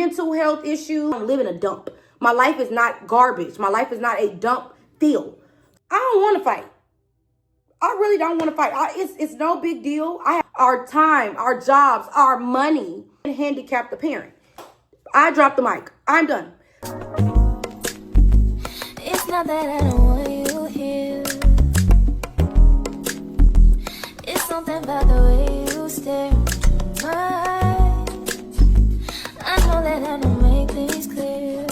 mental health issues. I'm living a dump. My life is not garbage. My life is not a dump field. I don't want to fight. I really don't want to fight. It's no big deal. I have our time, our jobs, our money, and handicap the parent. I dropped the mic. I'm done. It's not that I don't want you here. It's something about the way you stare into my eyes. I know that I don't make things clear.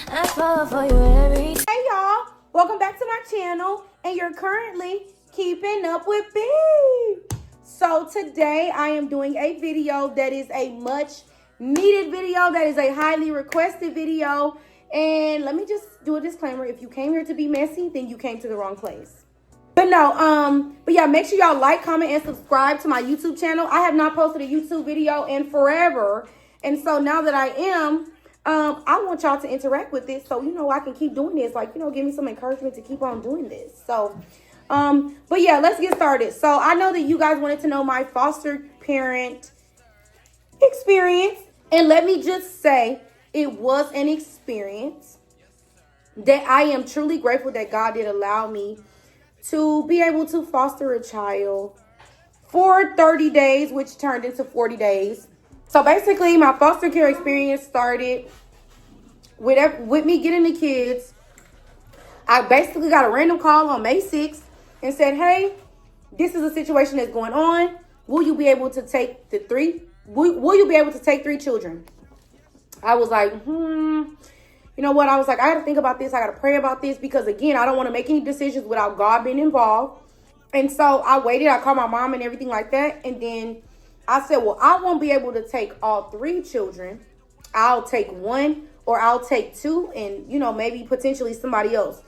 I fall for you every time. Hey y'all, welcome back to my channel, and you're currently keeping up with B. So today I am doing a video that is a much needed video, that is a highly requested video. And let me just do a disclaimer: if you came here to be messy, then you came to the wrong place. But yeah, make sure y'all like, comment, and subscribe to my YouTube channel. I have not posted a YouTube video in forever, and so now that I am, I want y'all to interact with this, so I can keep doing this. Like, give me some encouragement to keep on doing this. So, but yeah, let's get started. So I know that you guys wanted to know my foster parent experience, and let me just say, it was an experience that I am truly grateful that God did allow me to be able to foster a child for 30 days, which turned into 40 days. So basically, my foster care experience started with me getting the kids. I basically got a random call on May 6th and said, hey, this is a situation that's going on. Will you be able to take will you be able to take 3 children? I was like, you know what? I was like, I got to think about this. I got to pray about this, because again, I don't want to make any decisions without God being involved. And so I waited. I called my mom and everything like that. And then I said, well, I won't be able to take all 3 children. I'll take 1, or I'll take 2, and, maybe potentially somebody else.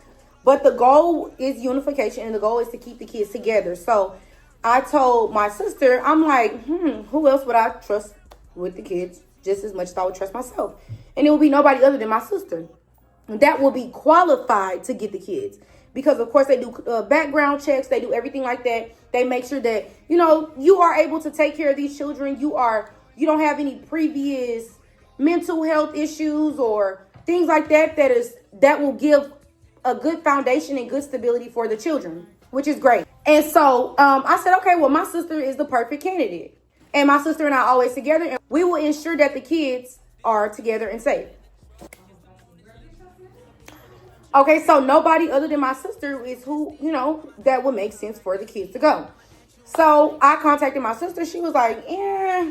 But the goal is unification, and the goal is to keep the kids together. So I told my sister, I'm like, who else would I trust with the kids just as much as I would trust myself? And it will be nobody other than my sister that will be qualified to get the kids. Because, of course, they do background checks. They do everything like that. They make sure that, you are able to take care of these children. You don't have any previous mental health issues or things like that that will give a good foundation and good stability for the children, which is great. And so I said, okay, well, my sister is the perfect candidate. And my sister and I are always together, and we will ensure that the kids are together and safe. Okay, so nobody other than my sister is who, that would make sense for the kids to go. So I contacted my sister. She was like, yeah,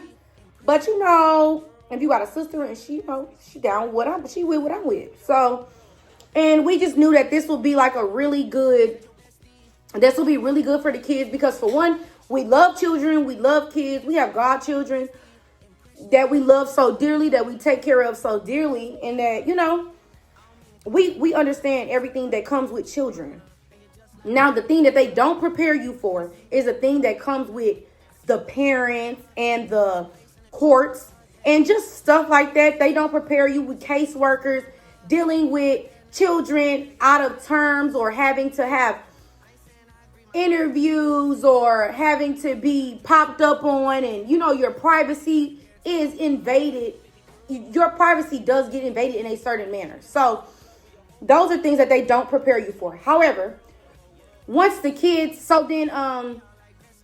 but if you got a sister and she down with she with what I'm with. So, and we just knew that this would be like this will be really good for the kids, because for one, we love children, we love kids, we have godchildren that we love so dearly, that we take care of so dearly, and that, we understand everything that comes with children. Now, the thing that they don't prepare you for is a thing that comes with the parents and the courts and just stuff like that. They don't prepare you with caseworkers, dealing with children out of terms, or having to have interviews, or having to be popped up on, and your privacy is invaded. Your privacy does get invaded in a certain manner. So those are things that they don't prepare you for. However, once the kids, so then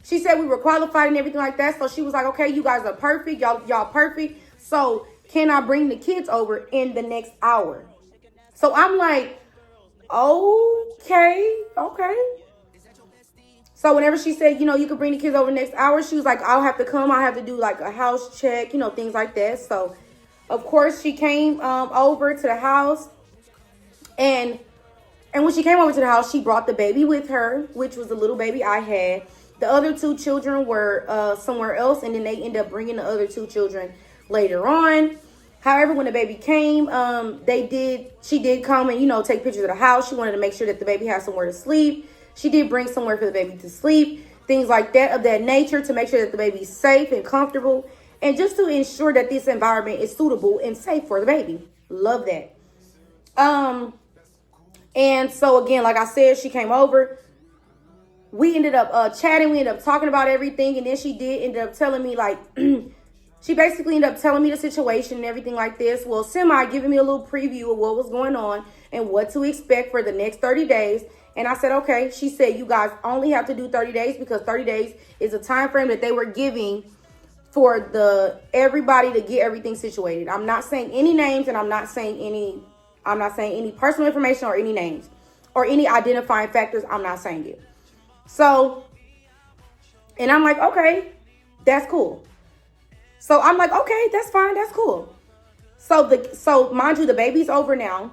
she said we were qualified and everything like that. So she was like, okay, you guys are perfect. Y'all perfect. So can I bring the kids over in the next hour? So I'm like, okay. So whenever she said, you could bring the kids over next hour, she was like, I'll have to come. I'll have to do like a house check, things like that. So, of course, she came over to the house. And when she came over to the house, she brought the baby with her, which was the little baby I had. The other 2 children were somewhere else, and then they ended up bringing the other 2 children later on. However, when the baby came, she did come and, take pictures of the house. She wanted to make sure that the baby had somewhere to sleep. She did bring somewhere for the baby to sleep, things like that, of that nature, to make sure that the baby's safe and comfortable, and just to ensure that this environment is suitable and safe for the baby. Love that. And so again, like I said, she came over. We ended up chatting. We ended up talking about everything. And then she did end up telling me, like, she basically ended up telling me the situation and everything like this. Well, semi giving me a little preview of what was going on and what to expect for the next 30 days. And I said, okay. She said, you guys only have to do 30 days because 30 days is a time frame that they were giving for everybody to get everything situated. I'm not saying any names, and I'm not saying any personal information or any names or any identifying factors. I'm not saying it. So, and I'm like, okay, that's cool. So I'm like, okay, that's fine. That's cool. So mind you, the baby's over now.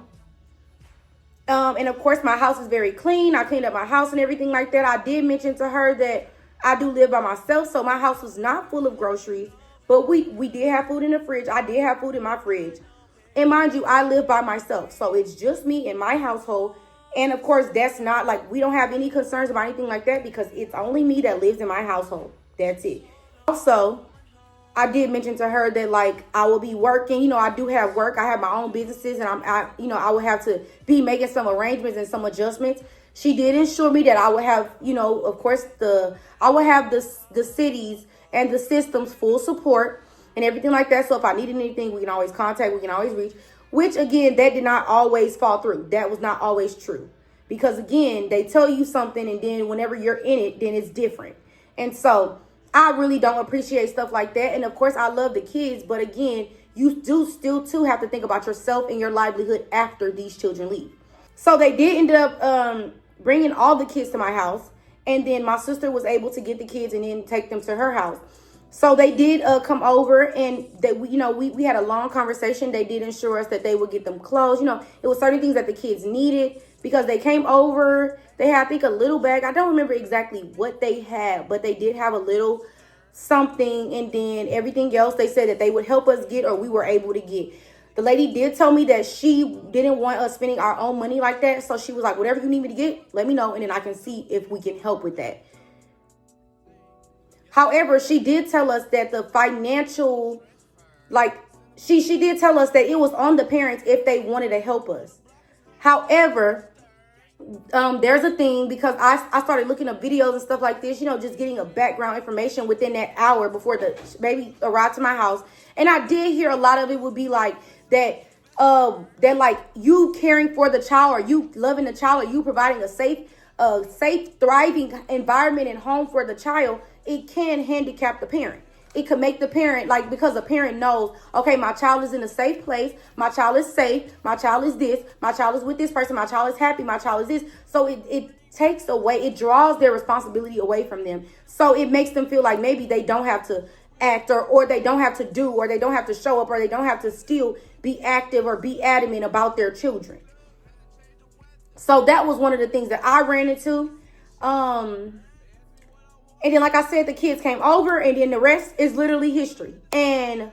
And of course, my house is very clean. I cleaned up my house and everything like that. I did mention to her that I do live by myself, so my house was not full of groceries, but we did have food in the fridge. I did have food in my fridge. And mind you, I live by myself, so it's just me in my household. And of course, that's not like, we don't have any concerns about anything like that because it's only me that lives in my household. That's it. Also, I did mention to her that like I will be working, I do have work. I have my own businesses, and I will have to be making some arrangements and some adjustments. She did assure me that I would have, of course, I would have the cities and the systems full support and everything like that. So if I needed anything, we can always contact, we can always reach, which again, that did not always fall through. That was not always true because again, they tell you something and then whenever you're in it, then it's different. And so I really don't appreciate stuff like that. And of course, I love the kids, but again, you do still too have to think about yourself and your livelihood after these children leave. So they did end up bringing all the kids to my house. And then my sister was able to get the kids and then take them to her house. So they did come over, and that we had a long conversation. They did assure us that they would get them clothes. It was certain things that the kids needed because they came over. They had, I think, a little bag. I don't remember exactly what they had, but they did have a little something. And then everything else they said that they would help us get or we were able to get. The lady did tell me that she didn't want us spending our own money like that. So she was like, whatever you need me to get, let me know. And then I can see if we can help with that. However, she did tell us that the financial, she did tell us that it was on the parents if they wanted to help us. However, there's a thing because I started looking up videos and stuff like this, just getting a background information within that hour before the baby arrived to my house. And I did hear a lot of it would be like that like you caring for the child or you loving the child or you providing a safe, thriving environment and home for the child, it can handicap the parent. It could make the parent, because the parent knows, okay, my child is in a safe place. My child is safe. My child is this. My child is with this person. My child is happy. My child is this. So it takes away, it draws their responsibility away from them. So it makes them feel like maybe they don't have to act or they don't have to do or they don't have to show up or they don't have to still be active or be adamant about their children. So that was one of the things that I ran into. And then, like I said, the kids came over and then the rest is literally history. And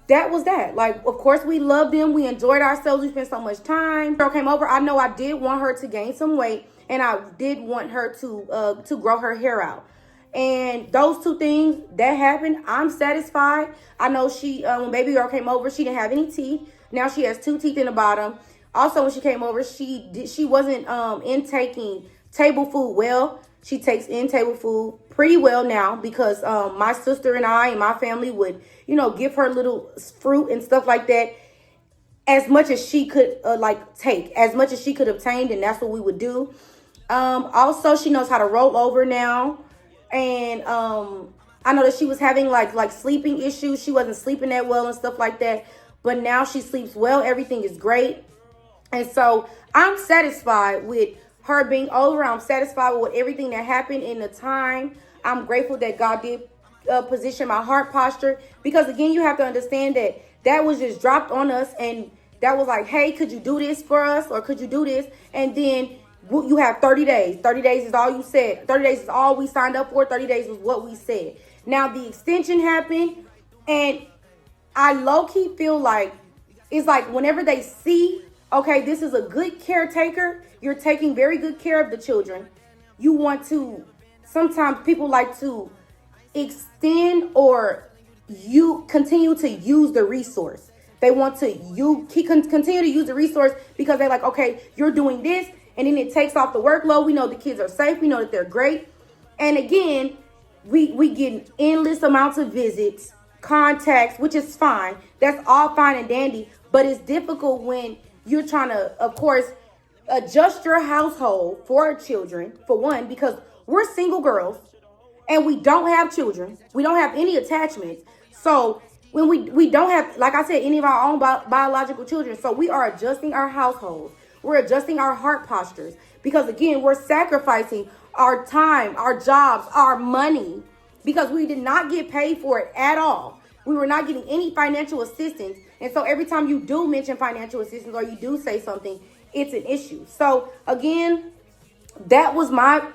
that was that. Of course, we loved them. We enjoyed ourselves. We spent so much time. Girl came over. I know I did want her to gain some weight. And I did want her to grow her hair out. And those two things, that happened. I'm satisfied. I know when baby girl came over, she didn't have any teeth. Now she has 2 teeth in the bottom. Also, when she came over, she wasn't intaking table food well. She takes in table food pretty well now because my sister and I and my family would, give her little fruit and stuff like that as much as she could take, as much as she could obtain, and that's what we would do. Also, she knows how to roll over now. And I know that she was having like sleeping issues. She wasn't sleeping that well and stuff like that. But now she sleeps well. Everything is great. And so I'm satisfied with her being over. I'm satisfied with everything that happened in the time. I'm grateful that God did position my heart posture. Because again, you have to understand that was just dropped on us. And that was like, hey, could you do this for us? Or could you do this? And then you have 30 days. 30 days is all you said. 30 days is all we signed up for. 30 days was what we said. Now the extension happened. And I low-key feel like it's like whenever they see, okay, this is a good caretaker. You're taking very good care of the children. You want to, sometimes people like to extend or you continue to use the resource. They want to continue to use the resource because they're like, okay, you're doing this. And then it takes off the workload. We know the kids are safe. We know that they're great. And again, we get endless amounts of visits. contacts, which is fine. That's all fine and dandy. But it's difficult when you're trying to, of course, adjust your household for our children, for one, because we're single girls and we don't have children. We don't have any attachments. So when we don't have, like I said, any of our own biological children. So we are adjusting our households. We're adjusting our heart postures because, again, we're sacrificing our time, our jobs, our money because we did not get paid for it at all. We were not getting any financial assistance. And so every time you do mention financial assistance or you do say something, it's an issue. So again, that was my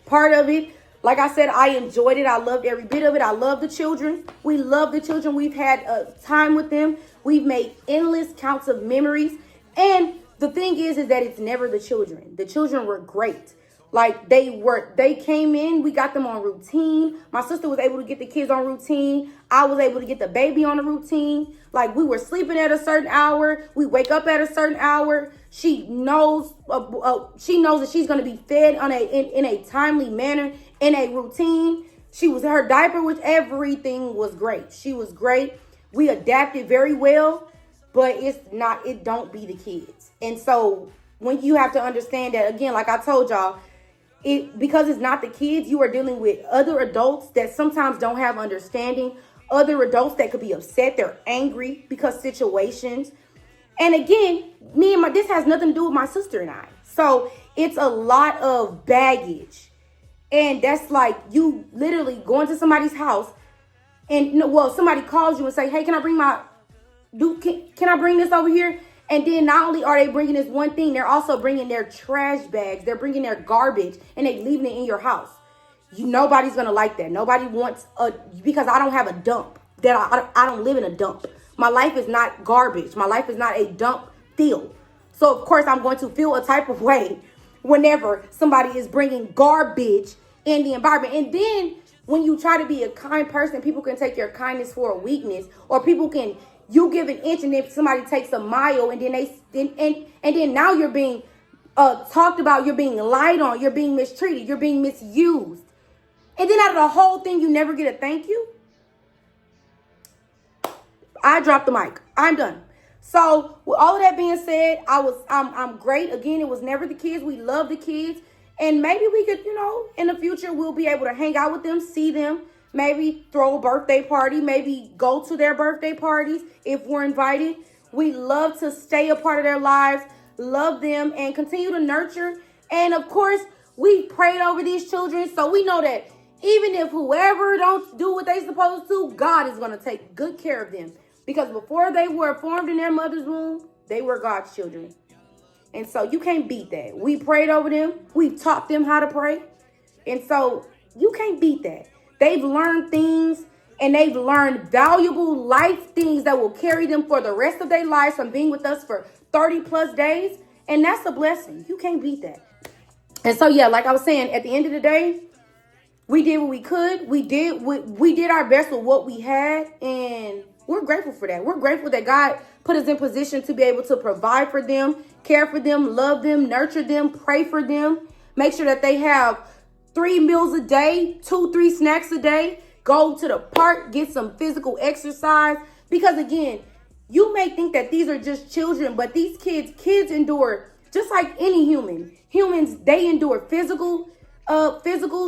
part of it. Like I said, I enjoyed it. I loved every bit of it. I love the children. We love the children. We've had time with them. We've made endless counts of memories. And the thing is that it's never the children. The children were great. Like they came in, we got them on routine. My sister was able to get the kids on routine. I was able to get the baby on a routine. Like we were sleeping at a certain hour. We wake up at a certain hour. She knows that she's going to be fed in a timely manner, in a routine. Her diaper, which everything was great. She was great. We adapted very well, but it don't be the kids. And so when you have to understand that, again, like I told y'all, because it's not the kids, you are dealing with other adults that sometimes don't have understanding, other adults that could be upset, they're angry because situations. And again, this has nothing to do with my sister and I. So it's a lot of baggage. And that's like you literally going to somebody's house and somebody calls you and say, hey, can I bring this over here? And then not only are they bringing this one thing, they're also bringing their trash bags. They're bringing their garbage and they leaving it in your house. Nobody's going to like that. Nobody wants because I don't have a dump. I don't live in a dump. My life is not garbage. My life is not a dump field. So, of course, I'm going to feel a type of way whenever somebody is bringing garbage in the environment. And then when you try to be a kind person, people can take your kindness for a weakness, or you give an inch and then somebody takes a mile, and then now you're being talked about, you're being lied on, you're being mistreated, you're being misused. And then out of the whole thing, you never get a thank you. I dropped the mic. I'm done. So with all of that being said, I'm great. Again, it was never the kids. We love the kids. And maybe we could, in the future, we'll be able to hang out with them, see them, maybe throw a birthday party, maybe go to their birthday parties if we're invited. We love to stay a part of their lives, love them, and continue to nurture. And of course, we prayed over these children, so we know that even if whoever don't do what they supposed to, God is going to take good care of them. Because before they were formed in their mother's womb, they were God's children. And so you can't beat that. We prayed over them. We taught them how to pray. And so you can't beat that. They've learned things, and they've learned valuable life things that will carry them for the rest of their lives from being with us for 30 plus days. And that's a blessing. You can't beat that. And so, yeah, like I was saying, at the end of the day, we did what we could. We did our best with what we had, and we're grateful for that. We're grateful that God put us in position to be able to provide for them, care for them, love them, nurture them, pray for them, make sure that they have 3 meals a day, 2-3 snacks a day, go to the park, get some physical exercise. Because again, you may think that these are just children, but these kids endure just like any human. Humans, they endure physical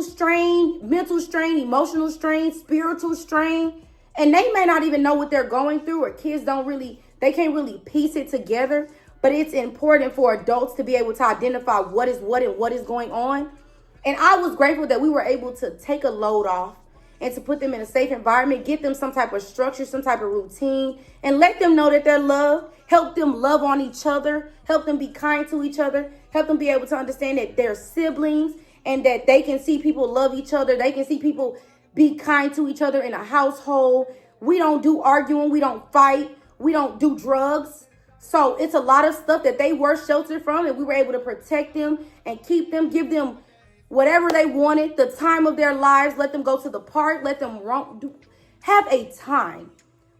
strain, mental strain, emotional strain, spiritual strain. And they may not even know what they're going through, or kids they can't really piece it together. But it's important for adults to be able to identify what is what and what is going on. And I was grateful that we were able to take a load off and to put them in a safe environment, get them some type of structure, some type of routine, and let them know that they're loved, help them love on each other, help them be kind to each other, help them be able to understand that they're siblings and that they can see people love each other. They can see people be kind to each other in a household. We don't do arguing. We don't fight. We don't do drugs. So it's a lot of stuff that they were sheltered from, and we were able to protect them and keep them, give them whatever they wanted, the time of their lives. Let them go to the park. Let them have a time,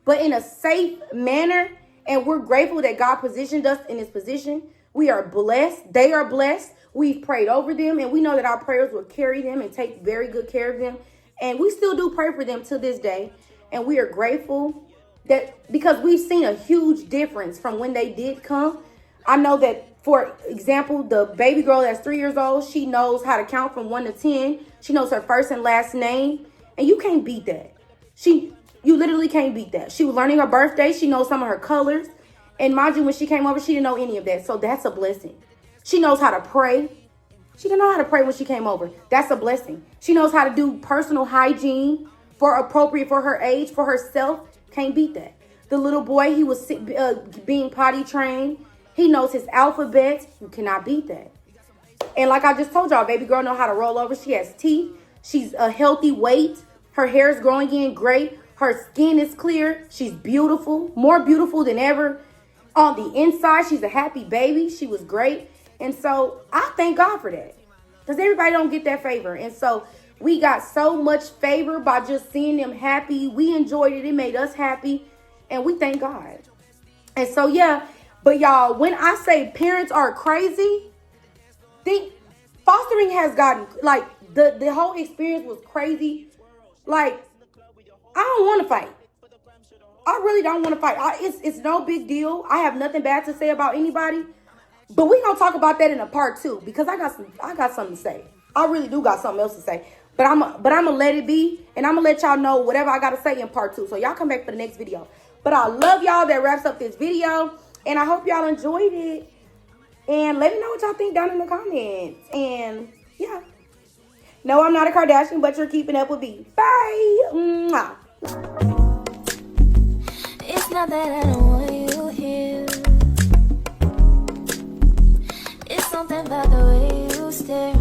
but in a safe manner. And we're grateful that God positioned us in this position. We are blessed. They are blessed. We've prayed over them, and we know that our prayers will carry them and take very good care of them. And we still do pray for them to this day. and we are grateful that because we've seen a huge difference from when they did come. I know that, for example, the baby girl that's 3 years old, she knows how to count from 1 to 10. She knows her first and last name, and you can't beat that. You literally can't beat that. She was learning her birthday. She knows some of her colors. And mind you, when she came over, she didn't know any of that. So that's a blessing. She knows how to pray. She didn't know how to pray when she came over. That's a blessing. She knows how to do personal hygiene for appropriate for her age, for herself. Can't beat that. The little boy, he was being potty trained. He knows his alphabet. You cannot beat that. And like I just told y'all, baby girl know how to roll over. She has teeth. She's a healthy weight. Her hair is growing in great. Her skin is clear. She's beautiful. More beautiful than ever. On the inside, she's a happy baby. She was great. And so I thank God for that. Because everybody don't get that favor. And so we got so much favor by just seeing them happy. We enjoyed it. It made us happy. And we thank God. And so, yeah. But y'all, when I say parents are crazy, fostering has gotten, like, the whole experience was crazy. Like, I don't want to fight. I really don't want to fight. It's no big deal. I have nothing bad to say about anybody. But we gonna talk about that in a part 2 because I got something to say. I really do got something else to say. But I'm gonna let it be, and I'm gonna let y'all know whatever I gotta say in part 2. So y'all come back for the next video. But I love y'all. That wraps up this video, and I hope y'all enjoyed it. And let me know what y'all think down in the comments. And yeah, no, I'm not a Kardashian, but you're keeping up with me. Bye. Mwah. It's not that I don't want you here. It's something about the way you stare.